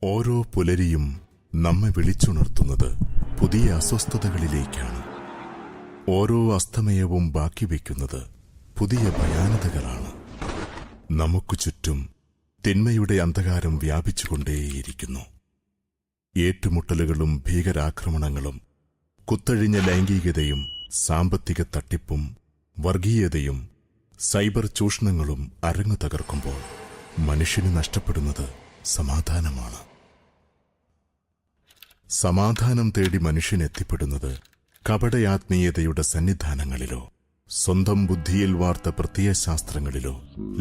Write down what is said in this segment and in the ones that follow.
ഓരോ പുലരിയും നമ്മെ വിളിച്ചുണർത്തുന്നത് പുതിയ അസ്വസ്ഥതകളിലേക്കാണ്. ഓരോ അസ്തമയവും ബാക്കി വയ്ക്കുന്നത് പുതിയ ഭയാനതകളാണ്. നമുക്കു ചുറ്റും തിന്മയുടെ അന്ധകാരം വ്യാപിച്ചുകൊണ്ടേയിരിക്കുന്നു. ഏറ്റുമുട്ടലുകളും ഭീകരാക്രമണങ്ങളും കുത്തഴിഞ്ഞ ലൈംഗികതയും സാമ്പത്തിക തട്ടിപ്പും വർഗീയതയും സൈബർ ചൂഷണങ്ങളും അരങ്ങു തകർക്കുമ്പോൾ മനുഷ്യന് നഷ്ടപ്പെടുന്നത് സമാധാനമാണ്. സമാധാനം തേടി മനുഷ്യനെത്തിപ്പെടുന്നത് കപടയാത്മീയതയുടെ സന്നിധാനങ്ങളിലോ സ്വന്തം ബുദ്ധിയിൽ വാർത്ത പ്രത്യയശാസ്ത്രങ്ങളിലോ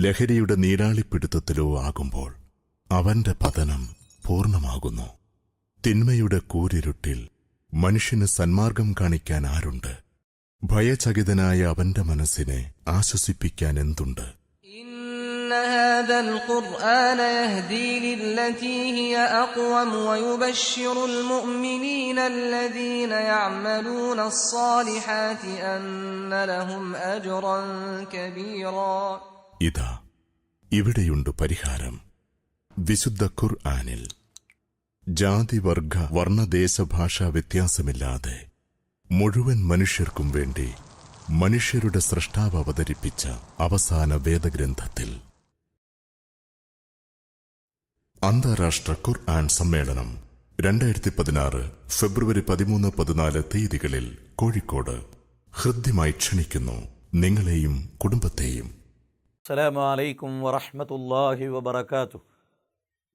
ലഹരിയുടെ നീരാളിപ്പിടുത്തത്തിലോ ആകുമ്പോൾ അവന്റെ പതനം പൂർണ്ണമാകുന്നു. തിന്മയുടെ കൂരിരുട്ടിൽ മനുഷ്യന് സന്മാർഗം കാണിക്കാൻ ആരുണ്ട്? ഭയചകിതനായ അവന്റെ മനസ്സിനെ ആശ്വസിപ്പിക്കാൻ എന്തുണ്ട്? هذا القرآن يهدي للتي هي أقوم ويبشر المؤمنين الذين يعملون الصالحات أن لهم أجرا كبيرا. ഇതാ ഇവിടെയുണ്ട് പരിഹാരം. വിശുദ്ധ ഖുർആനിൽ ജാതി വർഗ വർണ്ണദേശഭാഷാ വ്യത്യാസമില്ലാതെ മുഴുവൻ മനുഷ്യർക്കും വേണ്ടി മനുഷ്യരുടെ സ്രഷ്ടാവ് അവതരിപ്പിച്ച അവസാന വേദഗ്രന്ഥത്തിൽ അന്താരാഷ്ട്ര ഖുർആൻ സമ്മേളനം 2016 ഫെബ്രുവരി 13-14 തീയതികളിൽ കോഴിക്കോട് ഹൃദ്യമായി ക്ഷണിക്കുന്നു നിങ്ങളെയും കുടുംബത്തെയും. അസ്സലാമു അലൈക്കും വറഹ്മത്തുള്ളാഹി വബറകാതുഹു.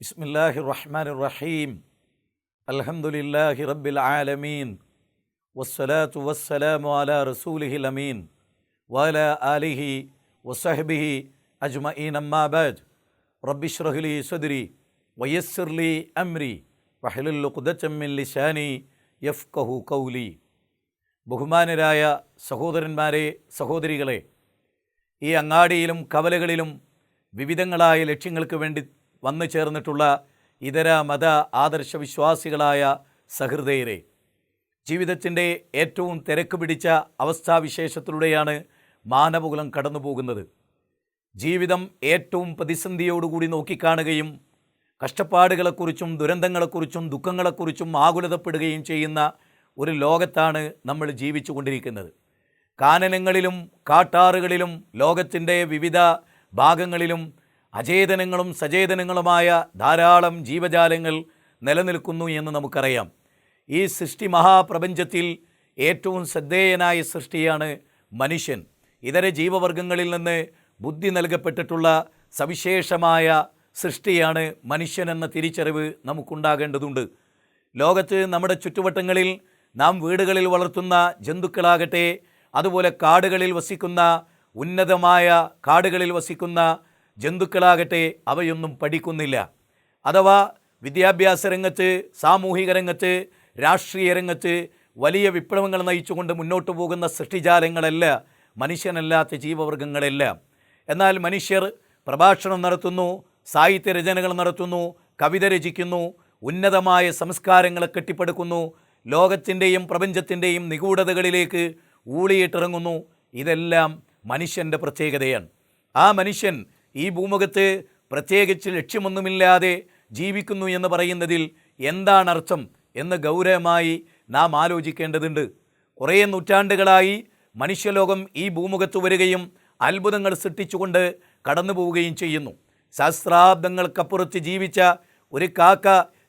ബിസ്മില്ലാഹിർ റഹ്മാനിർ റഹീം. അൽഹംദുലില്ലാഹി റബ്ബിൽ ആലമീൻ. വസ്സലാത്തു വസ്സലാമു അലാ റസൂലിഹിൽ അമീൻ വഅലാ ആലിഹി വസഹ്ബിഹി അജ്മഈൻ. അമ്മാ ബഅദ്. റബ്ബി ഇശ്റഹ് ലി സദ്രി വയസ്സിർ ലി അംരി വഹ്ലുൽ ഉഖ്ദതം മിൻ ലിസാനി യഫ്ഖഹു ഖൗലി. ബഹുമാനരായ സഹോദരന്മാരെ, സഹോദരികളെ, ഈ അങ്ങാടിയിലും കവലകളിലും വിവിധങ്ങളായ ലക്ഷ്യങ്ങൾക്ക് വേണ്ടി വന്നു ചേർന്നിട്ടുള്ള ഇതര മത ആദർശ വിശ്വാസികളായ സഹൃദയരെ, ജീവിതത്തിൻ്റെ ഏറ്റവും തിരക്ക് പിടിച്ച അവസ്ഥാവിശേഷത്തിലൂടെയാണ് മാനവകുലം കടന്നു പോകുന്നത്. ജീവിതം ഏറ്റവും പ്രതിസന്ധിയോടുകൂടി നോക്കിക്കാണുകയും കഷ്ടപ്പാടുകളെക്കുറിച്ചും ദുരന്തങ്ങളെക്കുറിച്ചും ദുഃഖങ്ങളെക്കുറിച്ചും ആകുലതപ്പെടുകയും ചെയ്യുന്ന ഒരു ലോകത്താണ് നമ്മൾ ജീവിച്ചു കൊണ്ടിരിക്കുന്നത്. കാനനങ്ങളിലും കാട്ടാറുകളിലും ലോകത്തിൻ്റെ വിവിധ ഭാഗങ്ങളിലും അചേതനങ്ങളും സചേതനങ്ങളുമായ ധാരാളം ജീവജാലങ്ങൾ നിലനിൽക്കുന്നു എന്ന് നമുക്കറിയാം. ഈ സൃഷ്ടി മഹാപ്രപഞ്ചത്തിൽ ഏറ്റവും ശ്രദ്ധേയനായ സൃഷ്ടിയാണ് മനുഷ്യൻ. ഇതര ജീവവർഗങ്ങളിൽ നിന്ന് ബുദ്ധി നൽകപ്പെട്ടിട്ടുള്ള സവിശേഷമായ സൃഷ്ടിയാണ് മനുഷ്യൻ എന്ന തിരിച്ചറിവ് നമുക്കുണ്ടാകേണ്ടതുണ്ട്. ലോകത്ത് നമ്മുടെ ചുറ്റുവട്ടങ്ങളിൽ നാം വീടുകളിൽ വളർത്തുന്ന ജന്തുക്കളാകട്ടെ, അതുപോലെ കാടുകളിൽ വസിക്കുന്ന ഉന്നതമായ കാടുകളിൽ വസിക്കുന്ന ജന്തുക്കളാകട്ടെ, അവയൊന്നും പഠിക്കുന്നില്ല. അഥവാ വിദ്യാഭ്യാസ രംഗത്ത്, സാമൂഹിക രംഗത്ത്, രാഷ്ട്രീയ രംഗത്ത് വലിയ വിപ്ലവങ്ങൾ നയിച്ചുകൊണ്ട് മുന്നോട്ട് പോകുന്ന സൃഷ്ടിജാലങ്ങളല്ല മനുഷ്യനല്ലാത്ത ജീവവർഗങ്ങളെല്ലാം. എന്നാൽ മനുഷ്യർ പ്രഭാഷണം നടത്തുന്നു, സാഹിത്യ രചനകൾ നടത്തുന്നു, കവിത രചിക്കുന്നു, ഉന്നതമായ സംസ്കാരങ്ങളെ കെട്ടിപ്പടുക്കുന്നു, ലോകത്തിൻ്റെയും പ്രപഞ്ചത്തിൻ്റെയും നിഗൂഢതകളിലേക്ക് ഊളിയിട്ടിറങ്ങുന്നു. ഇതെല്ലാം മനുഷ്യൻ്റെ പ്രത്യേകതയാണ്. ആ മനുഷ്യൻ ഈ ഭൂമുഖത്ത് പ്രത്യേകിച്ച് ലക്ഷ്യമൊന്നുമില്ലാതെ ജീവിക്കുന്നു എന്ന് പറയുന്നതിൽ എന്താണ് അർത്ഥം എന്ന് ഗൗരവമായി നാം ആലോചിക്കേണ്ടതുണ്ട്. കുറേ നൂറ്റാണ്ടുകളായി മനുഷ്യലോകം ഈ ഭൂമുഖത്ത് വരികയും അത്ഭുതങ്ങൾ സൃഷ്ടിച്ചുകൊണ്ട് കടന്നു പോവുകയും ചെയ്യുന്നു. സഹസ്രാബ്ദങ്ങൾക്കപ്പുറത്ത് ജീവിച്ച ഒരു കാക്ക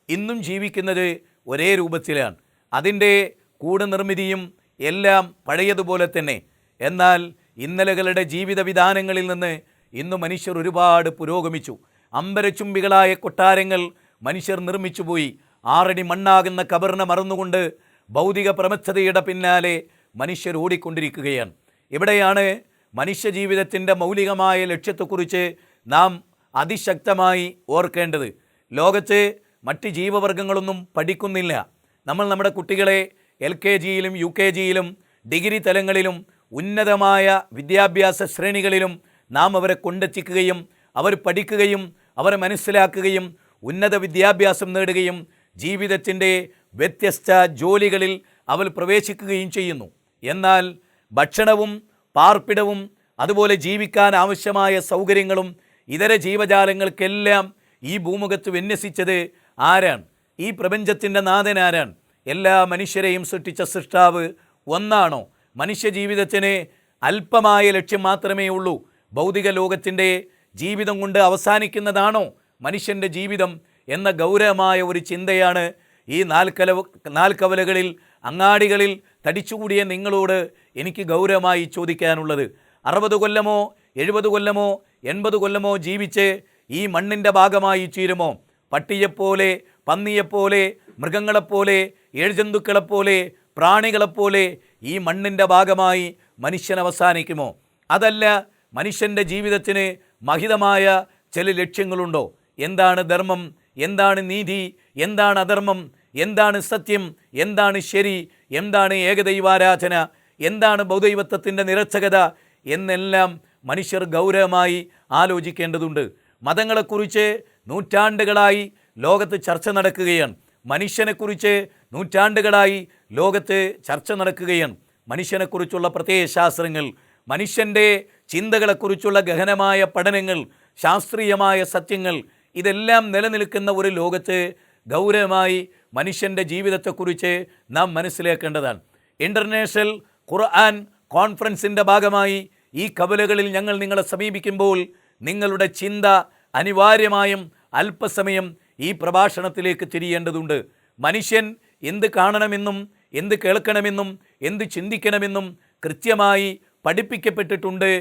ഇന്നും ജീവിക്കുന്നത് ഒരേ രൂപത്തിലാണ്. അതിൻ്റെ കൂട് നിർമ്മിതിയും എല്ലാം പഴയതുപോലെ തന്നെ. എന്നാൽ ഇന്നലകളുടെ ജീവിത വിധാനങ്ങളിൽ നിന്ന് ഇന്ന് മനുഷ്യർ ഒരുപാട് പുരോഗമിച്ചു. അമ്പരചുംബികളായ കൊട്ടാരങ്ങൾ മനുഷ്യർ നിർമ്മിച്ചു പോയി. 6 അടി മണ്ണാകുന്ന കബറിനെ മറന്നുകൊണ്ട് ഭൗതിക പ്രമത്തതയുടെ പിന്നാലെ മനുഷ്യർ ഓടിക്കൊണ്ടിരിക്കുകയാണ്. ഇവിടെയാണ് മനുഷ്യജീവിതത്തിൻ്റെ മൗലികമായ ലക്ഷ്യത്തെക്കുറിച്ച് നാം അതിശക്തമായി ഓർക്കേണ്ടത്. ലോകത്ത് മറ്റ് ജീവവർഗങ്ങളൊന്നും പഠിക്കുന്നില്ല. നമ്മൾ നമ്മുടെ കുട്ടികളെ LKGയിലും UKGയിലും ഡിഗ്രി തലങ്ങളിലും ഉന്നതമായ വിദ്യാഭ്യാസ ശ്രേണികളിലും നാം അവരെ കൊണ്ടെത്തിക്കുകയും അവർ പഠിക്കുകയും അവരെ മനസ്സിലാക്കുകയും ഉന്നത വിദ്യാഭ്യാസം നേടുകയും ജീവിതത്തിൻ്റെ വ്യത്യസ്ത ജോലികളിൽ അവർ പ്രവേശിക്കുകയും ചെയ്യുന്നു. എന്നാൽ ഭക്ഷണവും പാർപ്പിടവും അതുപോലെ ജീവിക്കാൻ ആവശ്യമായ സൗകര്യങ്ങളും ഇതര ജീവജാലങ്ങൾക്കെല്ലാം ഈ ഭൂമുഖത്ത് വിന്യസിച്ചത് ആരാണ്? ഈ പ്രപഞ്ചത്തിൻ്റെ നാഥൻ ആരാണ്? എല്ലാ മനുഷ്യരെയും സൃഷ്ടിച്ച സൃഷ്ടാവ് ഒന്നാണോ? മനുഷ്യ ജീവിതത്തിന് അല്പമായ ലക്ഷ്യം മാത്രമേ ഉള്ളൂ. ഭൗതിക ലോകത്തിൻ്റെ ജീവിതം കൊണ്ട് അവസാനിക്കുന്നതാണോ മനുഷ്യൻ്റെ ജീവിതം എന്ന ഗൗരവമായ ഒരു ചിന്തയാണ് ഈ നാൽക്കവലകളിൽ അങ്ങാടികളിൽ തടിച്ചുകൂടിയ നിങ്ങളോട് എനിക്ക് ഗൗരവമായി ചോദിക്കാനുള്ളത്. 60 കൊല്ലമോ 70 കൊല്ലമോ 80 കൊല്ലമോ ജീവിച്ച് ഈ മണ്ണിൻ്റെ ഭാഗമായി തീരുമോ? പട്ടിയെപ്പോലെ, പന്നിയെപ്പോലെ, മൃഗങ്ങളെപ്പോലെ, ഏഴ്ജന്തുക്കളെപ്പോലെ, പ്രാണികളെപ്പോലെ ഈ മണ്ണിൻ്റെ ഭാഗമായി മനുഷ്യൻ അവസാനിക്കുമോ? അതല്ല, മനുഷ്യൻ്റെ ജീവിതത്തിന് മഹിതമായ ചില ലക്ഷ്യങ്ങളുണ്ടോ? എന്താണ് ധർമ്മം? എന്താണ് നീതി? എന്താണ് അധർമ്മം? എന്താണ് സത്യം? എന്താണ് ശരി? എന്താണ് ഏകദൈവാരാധന? എന്താണ് ബഹുദൈവത്വത്തിൻ്റെ നിരർത്ഥകത എന്നെല്ലാം മനുഷ്യർ ഗൗരവമായി ആലോചിക്കേണ്ടതുണ്ട്. മതങ്ങളെക്കുറിച്ച് നൂറ്റാണ്ടുകളായി ലോകത്ത് ചർച്ച നടക്കുകയാണ്. മനുഷ്യനെക്കുറിച്ച് നൂറ്റാണ്ടുകളായി ലോകത്ത് ചർച്ച നടക്കുകയാണ്. മനുഷ്യനെക്കുറിച്ചുള്ള പ്രത്യയശാസ്ത്രങ്ങൾ, മനുഷ്യൻ്റെ ചിന്തകളെക്കുറിച്ചുള്ള ഗഹനമായ പഠനങ്ങൾ, ശാസ്ത്രീയമായ സത്യങ്ങൾ, ഇതെല്ലാം നിലനിൽക്കുന്ന ഒരു ലോകത്ത് ഗൗരവമായി മനുഷ്യൻ്റെ ജീവിതത്തെക്കുറിച്ച് നാം മനസ്സിലാക്കേണ്ടതാണ്. ഇൻ്റർനാഷണൽ ഖുർആൻ കോൺഫറൻസിൻ്റെ ഭാഗമായി ഈ കവലകളിൽ ഞങ്ങൾ നിങ്ങളെ സമീപിക്കുമ്പോൾ നിങ്ങളുടെ ചിന്ത അനിവാര്യമായും അല്പസമയം ഈ പ്രഭാഷണത്തിലേക്ക് തിരിയേണ്ടതുണ്ട്. മനുഷ്യൻ എന്ത് കാണണമെന്നും എന്ത് കേൾക്കണമെന്നും എന്ത് ചിന്തിക്കണമെന്നും കൃത്യമായി പഠിപ്പിക്കപ്പെട്ടിട്ടുണ്ട്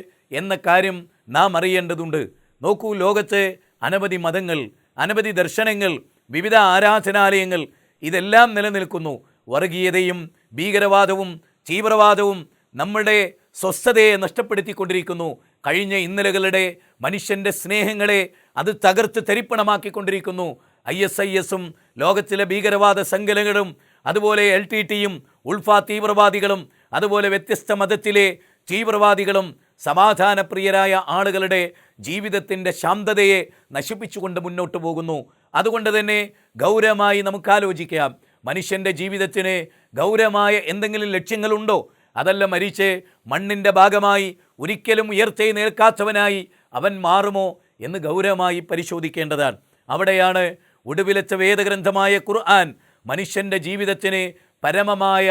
എന്ന കാര്യം നാം അറിയേണ്ടതുണ്ട്. നോക്കൂ, ലോകത്ത് അനവധി മതങ്ങൾ, അനവധി ദർശനങ്ങൾ, വിവിധ ആരാധനാലയങ്ങൾ ഇതെല്ലാം നിലനിൽക്കുന്നു. വർഗീയതയും ഭീകരവാദവും തീവ്രവാദവും നമ്മുടെ സ്വസ്ഥതയെ നഷ്ടപ്പെടുത്തിക്കൊണ്ടിരിക്കുന്നു. കഴിഞ്ഞ ഇന്നലകളുടെ മനുഷ്യൻ്റെ സ്നേഹങ്ങളെ അത് തകർത്ത് തരിപ്പണമാക്കിക്കൊണ്ടിരിക്കുന്നു. ISIS-ഉം ലോകത്തിലെ ഭീകരവാദ സംഘടനകളും അതുപോലെ LTTയും ഉൾഫ തീവ്രവാദികളും അതുപോലെ വ്യത്യസ്ത മതത്തിലെ തീവ്രവാദികളും സമാധാനപ്രിയരായ ആളുകളുടെ ജീവിതത്തിൻ്റെ ശാന്തതയെ നശിപ്പിച്ചുകൊണ്ട് മുന്നോട്ട് പോകുന്നു. അതുകൊണ്ട് തന്നെ ഗൗരവമായി നമുക്ക് ആലോചിക്കാം, മനുഷ്യൻ്റെ ജീവിതത്തിന് ഗൗരവമായ എന്തെങ്കിലും ലക്ഷ്യങ്ങളുണ്ടോ? അതല്ല മരിച്ച് മണ്ണിൻ്റെ ഭാഗമായി ഒരിക്കലും ഉയർത്തെഴുന്നേൽക്കാത്തവനായി അവൻ മാറുമോ എന്ന് ഗൗരവമായി പരിശോധിക്കേണ്ടതാണ്. അവിടെയാണ് ഒടുവിലത്തെ വേദഗ്രന്ഥമായ ഖുർആൻ മനുഷ്യൻ്റെ ജീവിതത്തിന് പരമമായ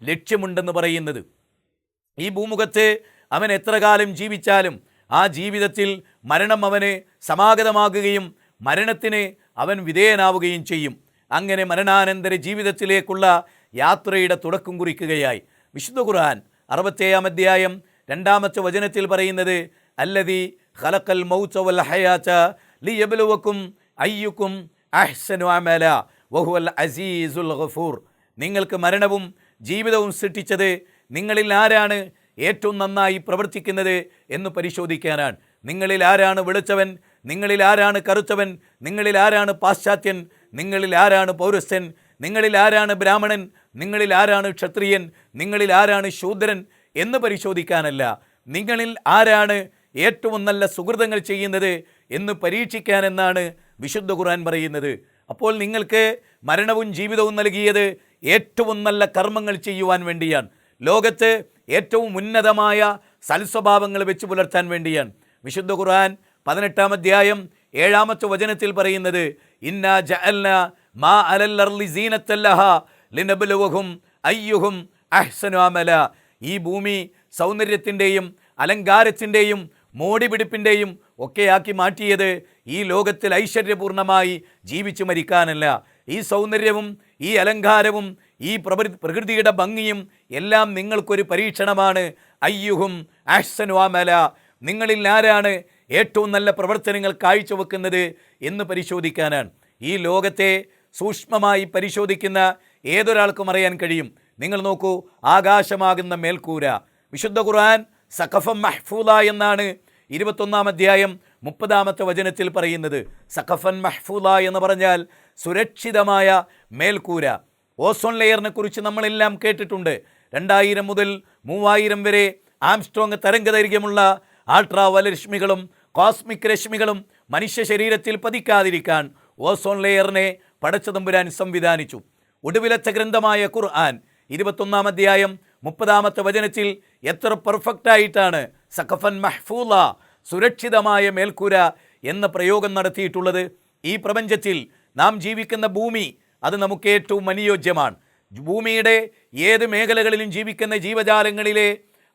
ലക്ഷ്യമുണ്ടെന്ന് പറയുന്നത്. ഈ ഭൂമുഖത്ത് അവൻ എത്ര കാലം ജീവിച്ചാലും ആ ജീവിതത്തിൽ മരണം അവന് സമാഗതമാകുകയും മരണത്തിന് അവൻ വിധേയനാവുകയും ചെയ്യും. അങ്ങനെ മരണാനന്തര ജീവിതത്തിലേക്കുള്ള യാത്രയുടെ തുടക്കം കുറിക്കുകയായി വിശുദ്ധ ഖുർആൻ 67-ാം അധ്യായം 2-ാമത്തെ വചനത്തിൽ പറയുന്നത്, അല്ലദീ ഖലഖൽ മൗത വൽ ഹയാത ലിയബ്ലുവക്കും അയ്യുക്കും അഹ്സനു അമല വഹുവൽ അസീസുൽ ഗഫൂർ. നിങ്ങൾക്ക് മരണവും ജീവിതവും സൃഷ്ടിച്ചത് നിങ്ങളിൽ ആരാണ് ഏറ്റവും നന്നായി പ്രവർത്തിക്കുന്നത് എന്ന് പരിശോധിക്കാനാണ്. നിങ്ങളിൽ ആരാണ് വെളുത്തവൻ? നിങ്ങളിൽ ആരാണ് കറുത്തവൻ? നിങ്ങളിൽ ആരാണ് പാശ്ചാത്യൻ? നിങ്ങളിൽ ആരാണ് പൗരസ്ത്യൻ? നിങ്ങളിൽ ആരാണ് ബ്രാഹ്മണൻ? നിങ്ങളിൽ ആരാണ് ക്ഷത്രിയൻ? നിങ്ങളിൽ ആരാണ് ശൂദ്രൻ എന്ന് പരിശോധിക്കാനല്ല, നിങ്ങളിൽ ആരാണ് ഏറ്റവും നല്ല സുഹൃതങ്ങൾ ചെയ്യുന്നത് എന്ന് പരീക്ഷിക്കാനെന്നാണ് വിശുദ്ധ ഖുർആൻ പറയുന്നത്. അപ്പോൾ നിങ്ങൾക്ക് മരണവും ജീവിതവും നൽകിയത് ഏറ്റവും നല്ല കർമ്മങ്ങൾ ചെയ്യുവാൻ വേണ്ടിയാണ്. ലോകത്ത് ഏറ്റവും ഉന്നതമായ സൽസ്വഭാവങ്ങൾ വെച്ച് പുലർത്താൻ വേണ്ടിയാണ്. വിശുദ്ധ ഖുർആൻ 18-ാം അധ്യായം 7-ാമത്തെ വചനത്തിൽ പറയുന്നത്, ഇന്നാ ജഅൽനാ മാ അലൽ അർളി സീനത്തൻ ലഹാ ലിനബ്ലുവഹും അയ്യുഹും അഹ്സനു അമല. ഈ ഭൂമി സൗന്ദര്യത്തിൻ്റെയും അലങ്കാരത്തിൻ്റെയും മോടിപിടിപ്പിൻ്റെയും ഒക്കെയാക്കി മാറ്റിയത് ഈ ലോകത്തിൽ ഐശ്വര്യപൂർണമായി ജീവിച്ചു മരിക്കാനല്ല. ഈ സൗന്ദര്യവും ഈ അലങ്കാരവും ഈ പ്രകൃതിയുടെ ഭംഗിയും എല്ലാം നിങ്ങൾക്കൊരു പരീക്ഷണമാണ്. അയ്യുഹും അഹ്സനു അമല, നിങ്ങളിൽ ആരാണ് ഏറ്റവും നല്ല പ്രവർത്തനങ്ങൾ കാഴ്ചവെക്കുന്നത് എന്ന് പരിശോധിക്കാനാണ്. ഈ ലോകത്തെ സൂക്ഷ്മമായി പരിശോധിക്കുന്ന ഏതൊരാൾക്കും അറിയാൻ കഴിയും. നിങ്ങൾ നോക്കൂ, ആകാശമാകുന്ന മേൽക്കൂര. വിശുദ്ധ ഖുർആൻ സഖഫം മഹ്ഫൂല എന്നാണ് 21-ാം അധ്യായം 30-ാമത്തെ വചനത്തിൽ പറയുന്നത്. സഖഫൻ മഹ്ഫൂല എന്ന് പറഞ്ഞാൽ സുരക്ഷിതമായ മേൽക്കൂര. ഓസോൺ ലെയറിനെ കുറിച്ച് നമ്മളെല്ലാം കേട്ടിട്ടുണ്ട്. 2000 മുതൽ 3000 വരെ ആംസ്ട്രോങ് തരംഗദൈർഘ്യമുള്ള അൾട്രാവയലറ്റ് രശ്മികളും കോസ്മിക് രശ്മികളും മനുഷ്യ ശരീരത്തിൽ പതിക്കാതിരിക്കാൻ ഓസോൺ ലെയറിനെ പടച്ചതമ്പുരാൻ സംവിധാനിച്ചു. ഒടുവിലത്തെ ഗ്രന്ഥമായ ഖുർആൻ 21-ാം അധ്യായം 30-ാമത്തെ വചനത്തിൽ എത്ര പെർഫെക്റ്റായിട്ടാണ് സഖഫൻ മഹ്ഫൂല, സുരക്ഷിതമായ മേൽക്കൂര എന്ന പ്രയോഗം നടത്തിയിട്ടുള്ളത്? ഈ പ്രപഞ്ചത്തിൽ നാം ജീവിക്കുന്ന ഭൂമി അത് നമുക്ക് ഏറ്റവും അനുയോജ്യമാണ്. ഭൂമിയുടെ ഏത് മേഖലകളിലും ജീവിക്കുന്ന ജീവജാലങ്ങളിലെ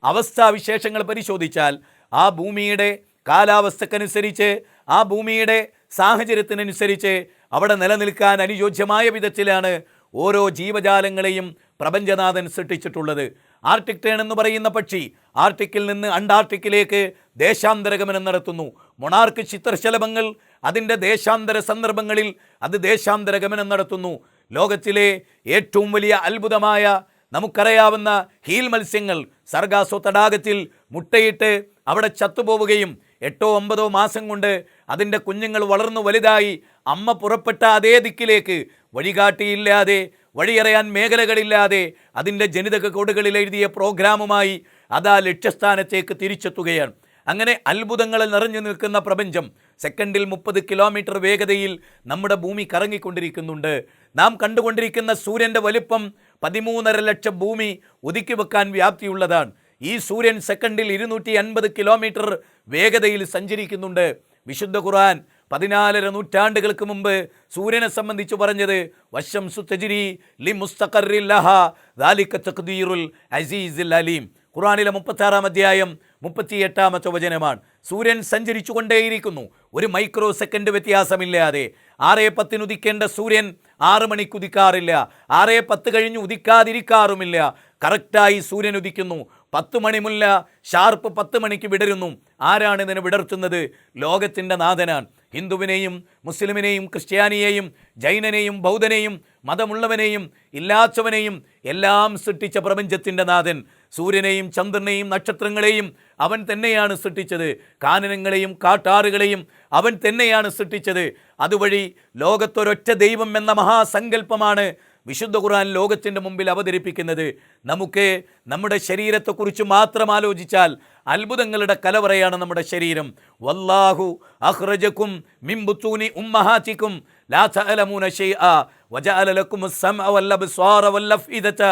അവസ്ഥാവിശേഷങ്ങൾ പരിശോധിച്ചാൽ ആ ഭൂമിയുടെ കാലാവസ്ഥക്കനുസരിച്ച്, ആ ഭൂമിയുടെ സാഹചര്യത്തിനനുസരിച്ച് അവിടെ നിലനിൽക്കാൻ അനുയോജ്യമായ വിധത്തിലാണ് ഓരോ ജീവജാലങ്ങളെയും പ്രപഞ്ചനാഥൻ സൃഷ്ടിച്ചിട്ടുള്ളത്. ആർട്ടിക് ടേൺ എന്ന് പറയുന്ന പക്ഷി ആർട്ടിക്കിൽ നിന്ന് അന്റാർട്ടിക്കിലേക്ക് ദേശാന്തരഗമനം നടത്തുന്നു. മൊണാർക്ക് ചിത്രശലഭങ്ങൾ അതിൻ്റെ ദേശാന്തര സന്ദർഭങ്ങളിൽ അത് ദേശാന്തരഗമനം നടത്തുന്നു. ലോകത്തിലെ ഏറ്റവും വലിയ അത്ഭുതമായ നമുക്കറിയാവുന്ന ഹീൽ മത്സ്യങ്ങൾ സർഗാസോ തടാകത്തിൽ മുട്ടയിട്ട് അവിടെ ചത്തുപോവുകയും 8-9 മാസം കൊണ്ട് അതിൻ്റെ കുഞ്ഞുങ്ങൾ വളർന്നു വലുതായി അമ്മ പുറപ്പെട്ട അതേ ദിക്കിലേക്ക് വഴികാട്ടിയില്ലാതെ, വഴിയറിയാൻ മേഖലകളില്ലാതെ അതിൻ്റെ ജനിതക കോഡുകളിൽ എഴുതിയ പ്രോഗ്രാമുമായി അതാ ലക്ഷ്യസ്ഥാനത്തേക്ക് തിരിച്ചെത്തുകയാണ്. അങ്ങനെ അത്ഭുതങ്ങൾ നിറഞ്ഞു നിൽക്കുന്ന പ്രപഞ്ചം സെക്കൻഡിൽ 30 കിലോമീറ്റർ വേഗതയിൽ നമ്മുടെ ഭൂമി കറങ്ങിക്കൊണ്ടിരിക്കുന്നുണ്ട്. നാം കണ്ടുകൊണ്ടിരിക്കുന്ന സൂര്യൻ്റെ വലിപ്പം 13.5 ലക്ഷം ഭൂമി ഒതുക്കി വെക്കാൻ വ്യാപ്തിയുള്ളതാണ്. ഈ സൂര്യൻ സെക്കൻഡിൽ 250 കിലോമീറ്റർ വേഗതയിൽ സഞ്ചരിക്കുന്നുണ്ട്. വിശുദ്ധ ഖുർആൻ 14 നൂറ്റാണ്ടുകൾക്ക് മുമ്പ് സൂര്യനെ സംബന്ധിച്ച് പറഞ്ഞത് വശംസു തജ്രി ലി മുസ്തഖറിൻ ലഹാ ദാലിക തഖ്ദീറുൽ അസീസുൽ അലീം. ഖുർആനിലെ 36-ാം അധ്യായം 38-ാമത്തെ വചനമാണ്. സൂര്യൻ സഞ്ചരിച്ചു കൊണ്ടേയിരിക്കുന്നു, ഒരു മൈക്രോ സെക്കൻഡ് വ്യത്യാസമില്ലാതെ. 6:10 ഉദിക്കേണ്ട സൂര്യൻ 6 മണിക്ക് ഉദിക്കാറില്ല, 6:10 കഴിഞ്ഞ് ഉദിക്കാതിരിക്കാറുമില്ല. കറക്റ്റായി സൂര്യൻ ഉദിക്കുന്നു. 10 മണി മുല്ല ഷാർപ്പ് 10 മണിക്ക് വിടരുന്നു. ആരാണ് ഇതിനെ വിടർത്തുന്നത്? ലോകത്തിൻ്റെ നാഥനാണ്. ഹിന്ദുവിനെയും മുസ്ലിമിനെയും ക്രിസ്ത്യാനിയെയും ജൈനനെയും ബൗദ്ധനെയും മതമുള്ളവനെയും ഇല്ലാത്തവനെയും എല്ലാം സൃഷ്ടിച്ച പ്രപഞ്ചത്തിൻ്റെ നാഥൻ. സൂര്യനെയും ചന്ദ്രനെയും നക്ഷത്രങ്ങളെയും അവൻ തന്നെയാണ് സൃഷ്ടിച്ചത്. കാനനങ്ങളെയും കാട്ടാറുകളെയും അവൻ തന്നെയാണ് സൃഷ്ടിച്ചത്. അതുവഴി ലോകത്തൊരൊറ്റ ദൈവം എന്ന മഹാസങ്കല്പമാണ് വിശുദ്ധ ഖുർആൻ ലോകത്തിൻ്റെ മുമ്പിൽ അവതരിപ്പിക്കുന്നത്. നമുക്ക് നമ്മുടെ ശരീരത്തെക്കുറിച്ച് മാത്രം ആലോചിച്ചാൽ അത്ഭുതങ്ങളുടെ കലവറയാണ് നമ്മുടെ ശരീരം. വല്ലാഹു അഖ്റജകും മിൻ ബുത്തൂനി ഉമ്മഹാതികും ലാ തഅലമൂന ശൈഅ വജഅല ലക്കുമുസ് സമഅ വൽ അബ്സാറ വൽ അഫ്ഇദത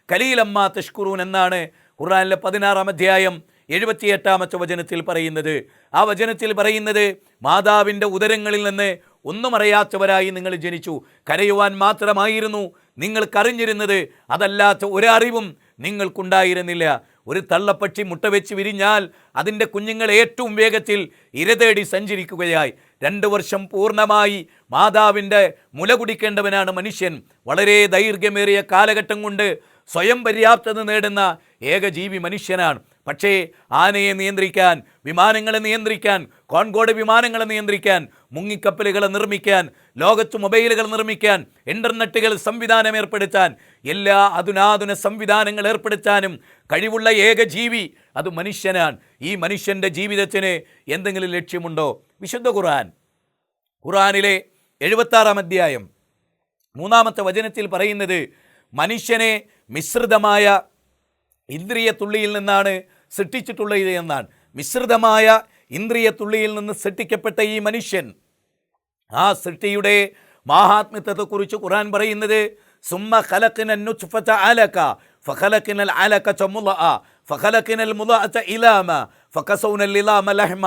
ഖലീലൻ മാ തഷ്കുറൂൻ എന്നാണ് ഖുർആനിലെ 16-ാം അധ്യായം 78-ാമത്തെ വചനത്തിൽ പറയുന്നത്. ആ വചനത്തിൽ പറയുന്നത് മാതാവിൻ്റെ ഉദരങ്ങളിൽ നിന്ന് ഒന്നും അറിയാത്തവരായി നിങ്ങൾ ജനിച്ചു. കരയുവാൻ മാത്രമായിരുന്നു നിങ്ങൾക്കറിഞ്ഞിരുന്നത്, അതല്ലാത്ത ഒരറിവും നിങ്ങൾക്കുണ്ടായിരുന്നില്ല. ഒരു തള്ളപ്പക്ഷി മുട്ട വെച്ച് വിരിഞ്ഞാൽ അതിൻ്റെ കുഞ്ഞുങ്ങൾ ഏറ്റവും വേഗത്തിൽ ഇരതേടി സഞ്ചരിക്കുകയായി. 2 വർഷം പൂർണ്ണമായി മാതാവിൻ്റെ മുല കുടിക്കേണ്ടവനാണ് മനുഷ്യൻ. വളരെ ദൈർഘ്യമേറിയ കാലഘട്ടം കൊണ്ട് സ്വയം പര്യാപ്തത നേടുന്ന ഏകജീവി മനുഷ്യനാണ്. പക്ഷേ ആനയെ നിയന്ത്രിക്കാൻ, വിമാനങ്ങളെ നിയന്ത്രിക്കാൻ, കോൺകോഡ് വിമാനങ്ങളെ നിയന്ത്രിക്കാൻ, മുങ്ങിക്കപ്പലുകളെ നിർമ്മിക്കാൻ, ലോകത്ത് മൊബൈലുകൾ നിർമ്മിക്കാൻ, ഇൻ്റർനെറ്റുകൾ സംവിധാനം ഏർപ്പെടുത്താൻ, എല്ലാ അധുനാധുന സംവിധാനങ്ങൾ ഏർപ്പെടുത്താനും കഴിവുള്ള ഏകജീവി അത് മനുഷ്യനാണ്. ഈ മനുഷ്യൻ്റെ ജീവിതത്തിന് എന്തെങ്കിലും ലക്ഷ്യമുണ്ടോ? വിശുദ്ധ ഖുർആനിലെ 76-ാം അധ്യായം 3-ാമത്തെ വചനത്തിൽ പറയുന്നത് മനുഷ്യനെ മിശ്രിതമായ ഇന്ദ്രിയ തുള്ളിയിൽ നിന്നാണ് സൃഷ്ടിച്ചിട്ടുള്ളത് എന്നാണ്. മിശ്രിതമായ ഇന്ദ്രിയ തുള്ളിയിൽ നിന്ന് സൃഷ്ടിക്കപ്പെട്ട ഈ മനുഷ്യൻ, ആ സൃഷ്ടിയുടെ മാഹാത്മ്യത്തെക്കുറിച്ച് ഖുർആൻ പറയുന്നത് സുമ്മ ഖലഖന നുത്ഫത അലക ഫഖലഖന അലകത മുളഅ ഫഖലഖന മുളഅത ഇലാമ ഫകസൗന ഇലാമ ലഹ്മ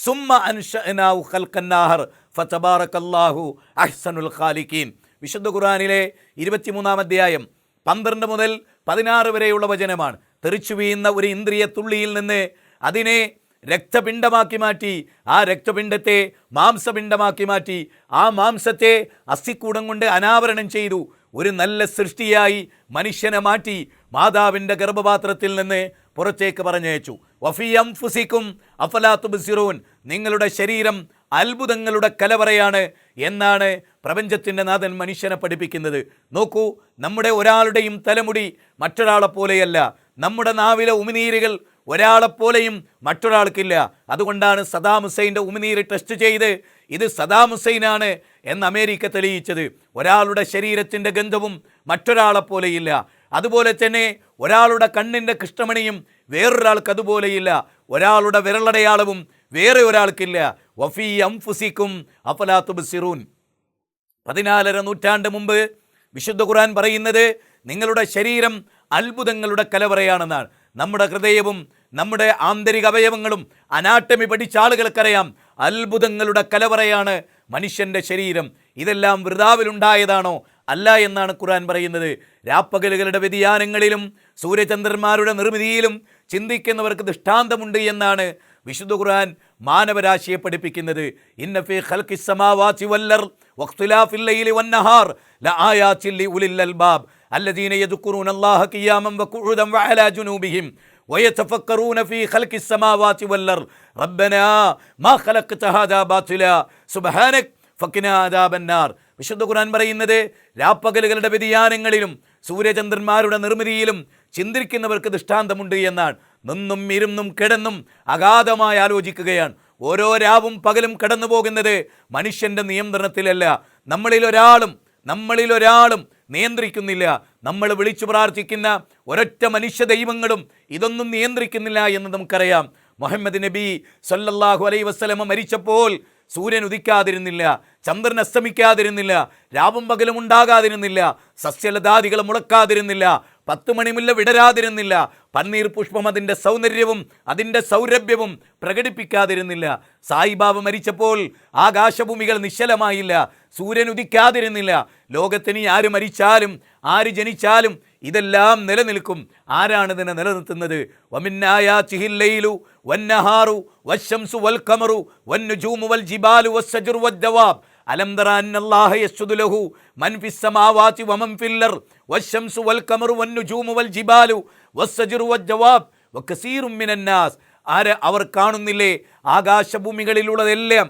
സുമ്മ അൻശഅനാഹു ഖൽഖൻ നാഹർ ഫതബാറകല്ലാഹു അഹ്സനുൽ ഖാലിഖീൻ. വിശുദ്ധ ഖുർആനിലെ 23-ാം അധ്യായം 12 മുതൽ 16 വരെയുള്ള വചനമാണ്. തെറിച്ചു വീഴുന്ന ഒരു ഇന്ദ്രിയ തുള്ളിയിൽ നിന്ന് അതിനെ രക്തപിണ്ഡമാക്കി മാറ്റി, ആ രക്തപിണ്ഡത്തെ മാംസപിണ്ഡമാക്കി മാറ്റി, ആ മാംസത്തെ അസ്ഥിക്കൂടം കൊണ്ട് അനാവരണം ചെയ്തു. ഒരു നല്ല സൃഷ്ടിയായി മനുഷ്യനെ മാറ്റി മാതാവിൻ്റെ ഗർഭപാത്രത്തിൽ നിന്ന് പുറത്തേക്ക് പറഞ്ഞയച്ചു. വഫീ അൻഫുസികും അഫലാ തുബ്സിറൂൻ, നിങ്ങളുടെ ശരീരം അത്ഭുതങ്ങളുടെ കലവറയാണ് എന്നാണ് പ്രപഞ്ചത്തിൻ്റെ നാഥൻ മനുഷ്യനെ പഠിപ്പിക്കുന്നത്. നോക്കൂ, നമ്മുടെ ഒരാളുടെയും തലമുടി മറ്റൊരാളെപ്പോലെയല്ല. നമ്മുടെ നാവിലെ ഉമിനീരുകൾ ഒരാളെപ്പോലെയും മറ്റൊരാൾക്കില്ല. അതുകൊണ്ടാണ് സദാം ഹുസൈൻ്റെ ഉമിനീര് ടെസ്റ്റ് ചെയ്ത് ഇത് സദാം ഹുസൈനാണ് എന്ന് അമേരിക്ക തെളിയിച്ചത്. ഒരാളുടെ ശരീരത്തിൻ്റെ ഗന്ധവും മറ്റൊരാളെപ്പോലെയില്ല. അതുപോലെ തന്നെ ഒരാളുടെ കണ്ണിൻ്റെ കൃഷ്ണമണിയും വേറൊരാൾക്ക് അതുപോലെയില്ല. ഒരാളുടെ വിരലടയാളവും വേറെ ഒരാൾക്കില്ല. വഫീ അൻഫുസികും അഫലാ തുബ്സിറൂൻ. 14 നൂറ്റാണ്ട് മുമ്പ് വിശുദ്ധ ഖുർആൻ പറയുന്നത് നിങ്ങളുടെ ശരീരം അത്ഭുതങ്ങളുടെ കലവറയാണെന്നാണ്. നമ്മുടെ ഹൃദയവും നമ്മുടെ ആന്തരിക അവയവങ്ങളും അനാട്ടമി പഠിച്ച ആളുകൾക്കറിയാം, അത്ഭുതങ്ങളുടെ കലവറയാണ് മനുഷ്യൻ്റെ ശരീരം. ഇതെല്ലാം വൃഥാവിലുണ്ടായതാണോ? അല്ല എന്നാണ് ഖുർആൻ പറയുന്നത്. രാപ്പകലുകളുടെ വ്യതിയാനങ്ങളിലും സൂര്യചന്ദ്രന്മാരുടെ നിർമ്മിതിയിലും ചിന്തിക്കുന്നവർക്ക് ദൃഷ്ടാന്തമുണ്ട് എന്നാണ് വിശുദ്ധ ഖുർആൻ മാനവരാശിയെ പഠിപ്പിക്കുന്നത്. ഇന്ന ഫീ ഖൽഖിസ് സമാവാതി വൽ അർദ് വഖ്തിലാഫിൽ ലൈലി വന്നഹാർ ലആയാതിൻ ലിഉലിൽ അൽബാബ് അല്ലദീന യദ്കുറൂന അല്ലാഹ ഖിയാമൻ വഖുഉദൻ വഅലാ ജുനൂബിഹിം വയതഫക്കറൂന ഫീ ഖൽഖിസ് സമാവാതി വൽ അർദ് റബ്ബനാ മാ ഖലഖ്ത ഹാദാ ബാതിലാ സുബ്ഹാനക ഫഖിനാ അദാബന്നാർ. വിശുദ്ധ ഖുർആൻ പറയുന്നത് രാപ്പകലുകളുടെ വ്യതിയാനങ്ങളിലും സൂര്യചന്ദ്രന്മാരുടെ നിർമ്മിതിയിലും ചിന്തിക്കുന്നവർക്ക് ദൃഷ്ടാന്തമുണ്ട് എന്നാണ്. നിന്നും ഇരുന്നും കിടന്നും അഗാധമായി ആലോചിക്കുകയാണ്. ഓരോ രാവും പകലും കടന്നു പോകുന്നത് മനുഷ്യൻ്റെ നിയന്ത്രണത്തിലല്ല. നമ്മളിലൊരാളും നിയന്ത്രിക്കുന്നില്ല. നമ്മൾ വിളിച്ചു പ്രാർത്ഥിക്കുന്ന ഒരൊറ്റ മനുഷ്യ ദൈവങ്ങളും ഇതൊന്നും നിയന്ത്രിക്കുന്നില്ല എന്ന് നമുക്കറിയാം. മുഹമ്മദ് നബി സല്ലല്ലാഹു അലൈഹി വസല്ലമ മരിച്ചപ്പോൾ സൂര്യൻ ഉദിക്കാതിരുന്നില്ല, ചന്ദ്രൻ അസ്തമിക്കാതിരുന്നില്ല, രാവും പകലും ഉണ്ടാകാതിരുന്നില്ല, സസ്യലതാദികൾ മുളക്കാതിരുന്നില്ല, 10 മണിമുല്ല വിടരാതിരുന്നില്ല, പന്നീർ പുഷ്പം അതിൻ്റെ സൗന്ദര്യവും അതിൻ്റെ സൗരഭ്യവും പ്രകടിപ്പിക്കാതിരുന്നില്ല. സായിബാബ മരിച്ചപ്പോൾ ആകാശഭൂമികൾ നിശ്ചലമായില്ല, സൂര്യൻ ഉദിക്കാതിരുന്നില്ല. ലോകത്തിന് ആര് മരിച്ചാലും ആര് ജനിച്ചാലും ഇതെല്ലാം നിലനിൽക്കും. ആരാണ് ഇതിനെ നിലനിർത്തുന്നത്? വമിന്നായാതിഹിൽ ലൈലു വന്നഹാറു വശംസു വൽ ഖമറു വന്നുജൂമു വൽ ജിബാലു വസ്സജറു വദ്ദവാബ് അലം തറ അന്നല്ലാഹ യസ്ജുദു ലഹു മൻ ഫിസ് സമാവാതി വമൻ ഫിൽ അർദ് വശംസു വൽ ഖമറു വന്നുജൂമു വൽ ജിബാലു വസ്സജറു വദ്ദവാബ് വകസീറും മിനന്നാസ്. അവർ കാണുന്നില്ലേ? ആകാശഭൂമികളിലുള്ളതെല്ലാം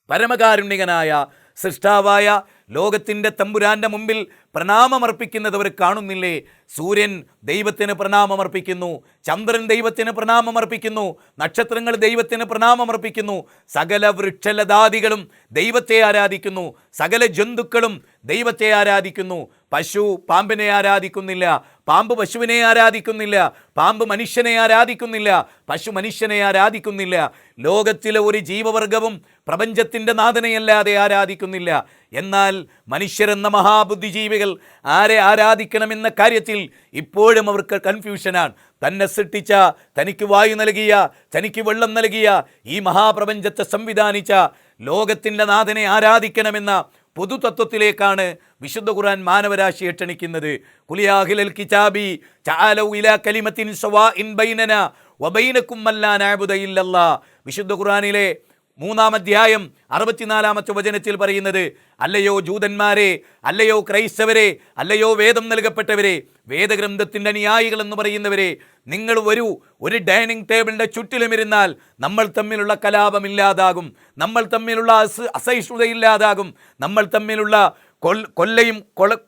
പരമകാരുണികനായ സൃഷ്ടാവായ ലോകത്തിൻ്റെ തമ്പുരാൻ്റെ മുമ്പിൽ പ്രണാമമർപ്പിക്കുന്നത് അവർ കാണുന്നില്ലേ? സൂര്യൻ ദൈവത്തിന് പ്രണാമമർപ്പിക്കുന്നു, ചന്ദ്രൻ ദൈവത്തിന് പ്രണാമമർപ്പിക്കുന്നു, നക്ഷത്രങ്ങൾ ദൈവത്തിന് പ്രണാമമർപ്പിക്കുന്നു, സകല വൃക്ഷലതാദികളും ദൈവത്തെ ആരാധിക്കുന്നു, സകല ജന്തുക്കളും ദൈവത്തെ ആരാധിക്കുന്നു. പശു പാമ്പിനെ ആരാധിക്കുന്നില്ല, പാമ്പ് പശുവിനെ ആരാധിക്കുന്നില്ല, പാമ്പ് മനുഷ്യനെ ആരാധിക്കുന്നില്ല, പശു മനുഷ്യനെ ആരാധിക്കുന്നില്ല. ലോകത്തിലെ ഒരു ജീവവർഗവും പ്രപഞ്ചത്തിൻ്റെ നാഥനെയല്ലാതെ ആരാധിക്കുന്നില്ല. എന്നാൽ മനുഷ്യരെന്ന മഹാബുദ്ധിജീവികൾ ആരെ ആരാധിക്കണമെന്ന കാര്യത്തിൽ ഇപ്പോഴും അവർക്ക് കൺഫ്യൂഷനാണ്. തന്നെ സൃഷ്ടിച്ച, തനിക്ക് വായു നൽകിയ, തനിക്ക് വെള്ളം നൽകിയ, ഈ മഹാപ്രപഞ്ചത്തെ സംവിധാനിച്ച ലോകത്തിൻ്റെ നാഥനെ ആരാധിക്കണമെന്ന പൊതുതത്വത്തിലേക്കാണ് വിശുദ്ധ ഖുർആൻ മാനവരാശിയെ ക്ഷണിക്കുന്നത്. ഖുൽ യാ അഹ്ലൽ കിതാബി തആലൂ ഇലാ കലിമത്തിൻ സവാഇൻ ബൈനനാ വബൈനകും അല്ലാ നഅ്ബുദ ഇല്ലല്ലാഹ്. വിശുദ്ധ ഖുർആനിലെ 3-ാം അധ്യായം 64-ാമത്തെ വചനത്തിൽ പറയുന്നത്, അല്ലയോ ജൂതന്മാരെ, അല്ലയോ ക്രൈസ്തവരെ, അല്ലയോ വേദം നൽകപ്പെട്ടവരെ, വേദഗ്രന്ഥത്തിൻ്റെ അനുയായികൾ എന്ന് പറയുന്നവരെ, നിങ്ങൾ ഒരു ഡൈനിങ് ടേബിളിൻ്റെ ചുറ്റിലുമിരുന്നാൽ നമ്മൾ തമ്മിലുള്ള കലാപമില്ലാതാകും, നമ്മൾ തമ്മിലുള്ള അസഹിഷ്ണുതയില്ലാതാകും, നമ്മൾ തമ്മിലുള്ള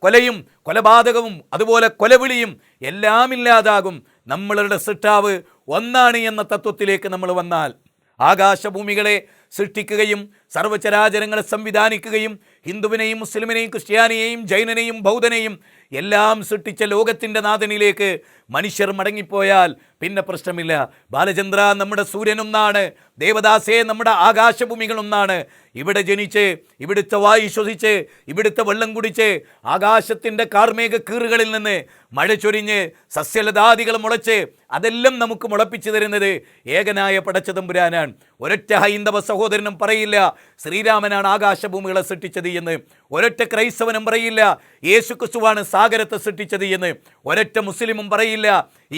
കൊലയും കൊലപാതകവും അതുപോലെ കൊലവിളിയും എല്ലാം ഇല്ലാതാകും. നമ്മളുടെ സൃഷ്ടാവ് ഒന്നാണ് എന്ന തത്വത്തിലേക്ക് നമ്മൾ വന്നാൽ, ആകാശഭൂമികളെ സൃഷ്ടിക്കുകയും സർവ്വചരാചരങ്ങളെ സംവിധാനിക്കുകയും ഹിന്ദുവിനെയും മുസ്ലിമിനെയും ക്രിസ്ത്യാനിയെയും ജൈനനെയും ബൗദ്ധനെയും എല്ലാം സൃഷ്ടിച്ച ലോകത്തിൻ്റെ നാഥനിലേക്ക് മനുഷ്യർ മടങ്ങിപ്പോയാൽ പിന്നെ പ്രശ്നമില്ല. ബാലചന്ദ്ര, നമ്മുടെ സൂര്യനൊന്നാണ്. ദേവദാസേ, നമ്മുടെ ആകാശഭൂമികളൊന്നാണ്. ഇവിടെ ജനിച്ച്, ഇവിടുത്തെ വായു ശ്വസിച്ച്, ഇവിടുത്തെ വെള്ളം കുടിച്ച്, ആകാശത്തിൻ്റെ കാർമേഘ കീറുകളിൽ നിന്ന് മഴ ചൊരിഞ്ഞ് സസ്യലതാദികൾ മുളച്ച് അതെല്ലാം നമുക്ക് മുളപ്പിച്ചു തരുന്നത് ഏകനായ പടച്ചതമ്പുരാനാണ്. ഒരൊറ്റ ഹൈന്ദവ സഹോദരനും പറയില്ല ശ്രീരാമനാണ് ആകാശഭൂമികളെ സൃഷ്ടിച്ചത് എന്ന്. ഒരൊറ്റ ക്രൈസ്തവനും പറയില്ല യേശു ക്രിസ്തുവാണ് സാഗരത്തെ സൃഷ്ടിച്ചത് എന്ന്. ഒരൊറ്റ മുസ്ലിമും പറയില്ല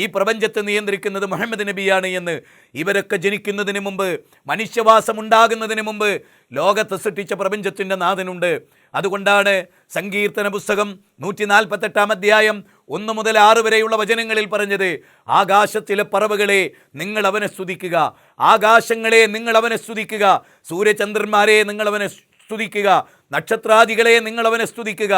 ഈ പ്രപഞ്ചത്തെ നിയന്ത്രിക്കുന്നത് മുഹമ്മദ് നബിയാണ് എന്ന്. ഇവരൊക്കെ ജനിക്കുന്നതിന് മുമ്പ്, മനുഷ്യവാസം ഉണ്ടാകുന്നതിന് മുമ്പ് ലോകത്തെ സൃഷ്ടിച്ച പ്രപഞ്ചത്തിൻ്റെ നാഥനുണ്ട്. അതുകൊണ്ടാണ് സങ്കീർത്തന പുസ്തകം 148-ാം അധ്യായം 1 മുതൽ 6 വരെയുള്ള വചനങ്ങളിൽ പറഞ്ഞത്, ആകാശത്തിലെ പറവകളെ നിങ്ങൾ അവനെ സ്തുതിക്കുക, ആകാശങ്ങളെ നിങ്ങൾ അവനെ സ്തുതിക്കുക, സൂര്യചന്ദ്രന്മാരെ നിങ്ങൾ അവനെ സ്തുതിക്കുക, നക്ഷത്രാദികളെ നിങ്ങൾ അവനെ സ്തുതിക്കുക,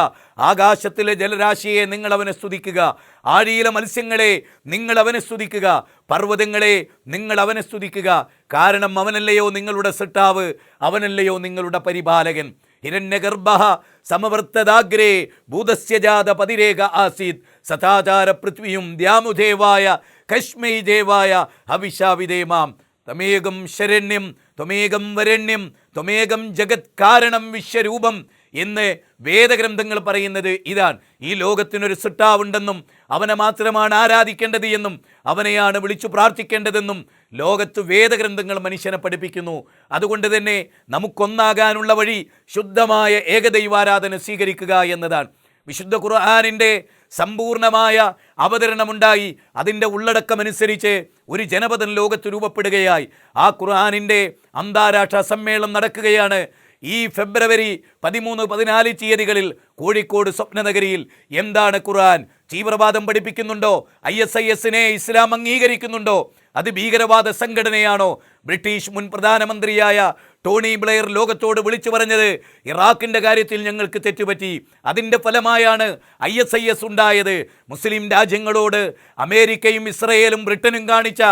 ആകാശത്തിലെ ജലരാശിയെ നിങ്ങൾ അവനെ സ്തുതിക്കുക, ആഴിയിലെ മത്സ്യങ്ങളെ നിങ്ങൾ അവനെ സ്തുതിക്കുക, പർവ്വതങ്ങളെ നിങ്ങൾ അവനെ സ്തുതിക്കുക. കാരണം അവനല്ലയോ നിങ്ങളുടെ സൃഷ്ടാവ്, അവനല്ലയോ നിങ്ങളുടെ പരിപാലകൻ. ഹിരണ്യഗർഭഃ സമവർത്തദാഗ്രേ ഭൂതസ്യജാത പതിരേക ആസീത് സദാചാര പൃഥ്വിയും ദ്യാമുദേവായ കശ്മൈ ദേവായ ഹവിഷാവിദേമാം ത്വമേകം ശരണ്യം ത്വമേകം വരണ്യം ത്വമേകം ജഗത് കാരണം വിശ്വരൂപം എന്ന് വേദഗ്രന്ഥങ്ങൾ പറയുന്നത് ഇതാണ്. ഈ ലോകത്തിനൊരു സൃഷ്ടാവുണ്ടെന്നും അവനെ മാത്രമാണ് ആരാധിക്കേണ്ടത് എന്നും അവനെയാണ് വിളിച്ചു പ്രാർത്ഥിക്കേണ്ടതെന്നും ലോകത്ത് വേദഗ്രന്ഥങ്ങൾ മനുഷ്യനെ പഠിപ്പിക്കുന്നു. അതുകൊണ്ട് തന്നെ നമുക്കൊന്നാകാനുള്ള വഴി ശുദ്ധമായ ഏകദൈവാരാധന സ്വീകരിക്കുക എന്നതാണ്. വിശുദ്ധ ഖുർആനിൻ്റെ സമ്പൂർണമായ അവതരണമുണ്ടായി. അതിൻ്റെ ഉള്ളടക്കമനുസരിച്ച് ഒരു ജനപദം ലോകത്ത് രൂപപ്പെടുകയായി. ആ ഖുർആനിൻ്റെ അന്താരാഷ്ട്ര സമ്മേളനം നടക്കുകയാണ് ഈ ഫെബ്രുവരി 13-14 തീയതികളിൽ കോഴിക്കോട് സ്വപ്നനഗരിയിൽ. എന്താണ് ഖുർആൻ? തീവ്രവാദം പഠിപ്പിക്കുന്നുണ്ടോ? ISIS-നെ ഇസ്ലാം അംഗീകരിക്കുന്നുണ്ടോ? അത് ഭീകരവാദ സംഘടനയാണോ? ബ്രിട്ടീഷ് മുൻ പ്രധാനമന്ത്രിയായ ടോണി ബ്ലെയർ ലോകത്തോട് വിളിച്ചു പറഞ്ഞത് ഇറാഖിൻ്റെ കാര്യത്തിൽ ഞങ്ങൾക്ക് തെറ്റുപറ്റി, അതിൻ്റെ ഫലമായാണ് ISIS ഉണ്ടായത്. മുസ്ലിം രാജ്യങ്ങളോട് അമേരിക്കയും ഇസ്രയേലും ബ്രിട്ടനും കാണിച്ച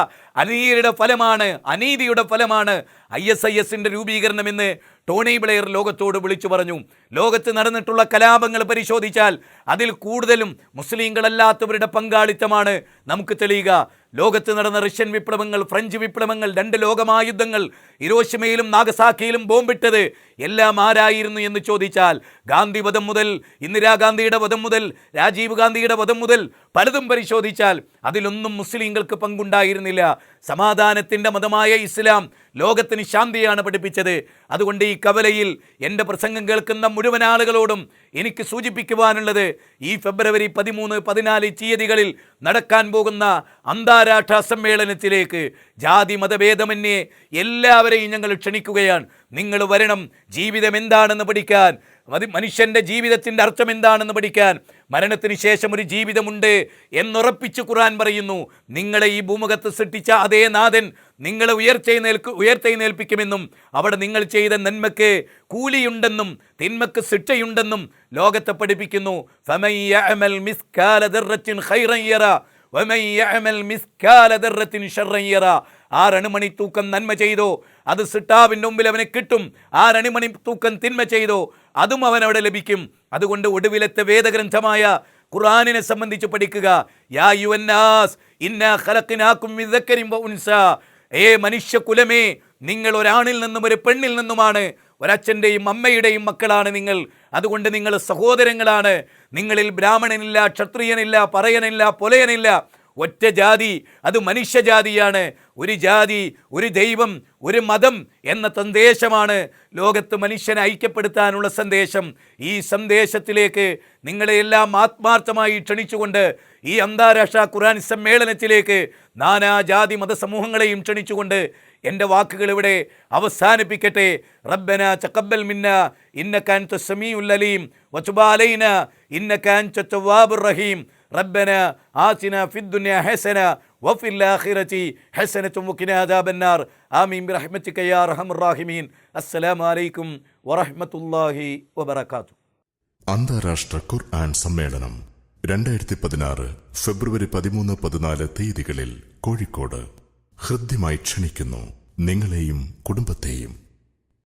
അനീതിയുടെ ഫലമാണ് ISIS-ൻ്റെ രൂപീകരണമെന്ന് ടോണി ബ്ലെയർ ലോകത്തോട് വിളിച്ചു പറഞ്ഞു. ലോകത്ത് നടന്നിട്ടുള്ള കലാപങ്ങൾ പരിശോധിച്ചാൽ അതിൽ കൂടുതലും മുസ്ലിങ്ങളല്ലാത്തവരുടെ പങ്കാളിത്തമാണ് നമുക്ക് തെളിയുക. ലോകത്ത് നടന്ന റഷ്യൻ വിപ്ലവങ്ങൾ, ഫ്രഞ്ച് വിപ്ലവങ്ങൾ, 2 ലോകമഹായുദ്ധങ്ങൾ, ഹിരോഷിമയിലും നാഗസാക്കിയിലും ബോംബിട്ടത് എല്ലാം ആരായിരുന്നു എന്ന് ചോദിച്ചാൽ ഗാന്ധി വധം മുതൽ ഇന്ദിരാഗാന്ധിയുടെ വധം മുതൽ രാജീവ് ഗാന്ധിയുടെ വധം മുതൽ പലതും പരിശോധിച്ചാൽ അതിലൊന്നും മുസ്ലിങ്ങൾക്ക് പങ്കുണ്ടായിരുന്നില്ല. സമാധാനത്തിൻ്റെ മതമായ ഇസ്ലാം ലോകത്തിന് ശാന്തിയാണ് പഠിപ്പിച്ചത്. അതുകൊണ്ട് ഈ കവലയിൽ എൻ്റെ പ്രസംഗം കേൾക്കുന്ന മുഴുവൻ ആളുകളോടും എനിക്ക് സൂചിപ്പിക്കുവാനുള്ളത്, ഈ ഫെബ്രുവരി 13-14 തീയതികളിൽ നടക്കാൻ പോകുന്ന അന്താരാഷ്ട്ര സമ്മേളനത്തിലേക്ക് ജാതി മതഭേദമന്യേ എല്ലാവരെയും ഞങ്ങൾ ക്ഷണിക്കുകയാണ്. നിങ്ങൾ വരണം. ജീവിതം എന്താണെന്ന് പഠിക്കാൻ, മനുഷ്യൻ്റെ ജീവിതത്തിൻ്റെ അർത്ഥം എന്താണെന്ന് പഠിക്കാൻ, മരണത്തിന് ശേഷം ഒരു ജീവിതമുണ്ട് എന്നുറപ്പിച്ച് ഖുർആൻ പറയുന്നു. നിങ്ങളെ ഈ ഭൂമുഖത്ത് സൃഷ്ടിച്ച അതേ നാഥൻ നിങ്ങളെ ഉയർത്തെഴുന്നേൽപ്പിക്കുമെന്നും അവിടെ നിങ്ങൾ ചെയ്ത നന്മയ്ക്ക് കൂലിയുണ്ടെന്നും തിന്മയ്ക്ക് ശിക്ഷയുണ്ടെന്നും ലോകത്തെ പഠിപ്പിക്കുന്നു. ഫമൻ യഅമൽ മിസ്കാല ദർറത്തിൻ ഖൈറൻ യറ വമൻ യഅമൽ മിസ്കാല ദർറത്തിൻ ശർറൻ യറ. 6 അണുമണി തൂക്കം നന്മ ചെയ്തോ അത് സിട്ടാവിൻ്റെ മുമ്പിൽ അവനെ കിട്ടും. 6 അണുമണി തൂക്കം തിന്മ ചെയ്തോ അതും അവനവിടെ ലഭിക്കും. അതുകൊണ്ട് ഒടുവിലത്തെ വേദഗ്രന്ഥമായ ഖുർആനിനെ സംബന്ധിച്ച് പഠിക്കുക. യാ യുവന്നാസ് ഇന്നാ ഖലഖനാകും മിൻ ദക്കരിൻ വ ഉൻസാ. മനുഷ്യകുലമേ, നിങ്ങൾ ഒരാണിൽ നിന്നും ഒരു പെണ്ണിൽ നിന്നുമാണ്. ഒരച്ഛൻ്റെയും അമ്മയുടെയും മക്കളാണ് നിങ്ങൾ. അതുകൊണ്ട് നിങ്ങൾ സഹോദരങ്ങളാണ്. നിങ്ങളിൽ ബ്രാഹ്മണനില്ല, ക്ഷത്രിയനില്ല, പറയനില്ല, പൊലയനില്ല. ഒറ്റ ജാതി, അത് മനുഷ്യജാതിയാണ്. ഒരു ജാതി, ഒരു ദൈവം, ഒരു മതം എന്ന സന്ദേശമാണ് ലോകത്ത് മനുഷ്യനെ ഐക്യപ്പെടുത്താനുള്ള സന്ദേശം. ഈ സന്ദേശത്തിലേക്ക് നിങ്ങളെയെല്ലാം ആത്മാർത്ഥമായി ക്ഷണിച്ചുകൊണ്ട് ഈ അന്താരാഷ്ട്ര ഖുർആൻ സമ്മേളനത്തിലേക്ക് നാനാജാതി മതസമൂഹങ്ങളെയും ക്ഷണിച്ചുകൊണ്ട് എൻ്റെ വാക്കുകൾ ഇവിടെ അവസാനിപ്പിക്കട്ടെ. റബ്ബന തഖബ്ബൽ മിന്നാ ഇന്നക അൻത സമീഉൽ അലീം വതുബ് അലൈനാ ഇന്നക അൻത തവ്വാബുർ റഹീം. റബ്ബന ആതിനാ ഫിദ്ദുനിയ ഹസന വഫിൽ ആഖിറതി ഹസനതും വഖിനാ അദാബന്നാർ. ആമീൻ ബിറഹ്മതിക യാ അർഹമർ റഹീമീൻ. അസ്സലാമു അലൈക്കും വറഹ്മത്തുള്ളാഹി വബറകാതുഹു. അന്താരാഷ്ട്ര ഖുർആൻ സമ്മേളനം 2016 ഫെബ്രുവരി 13-14 തീയതികളിൽ കോഴിക്കോട്. ഹൃദ്യമായി ക്ഷണിക്കുന്നു നിങ്ങളെയും കുടുംബത്തെയും.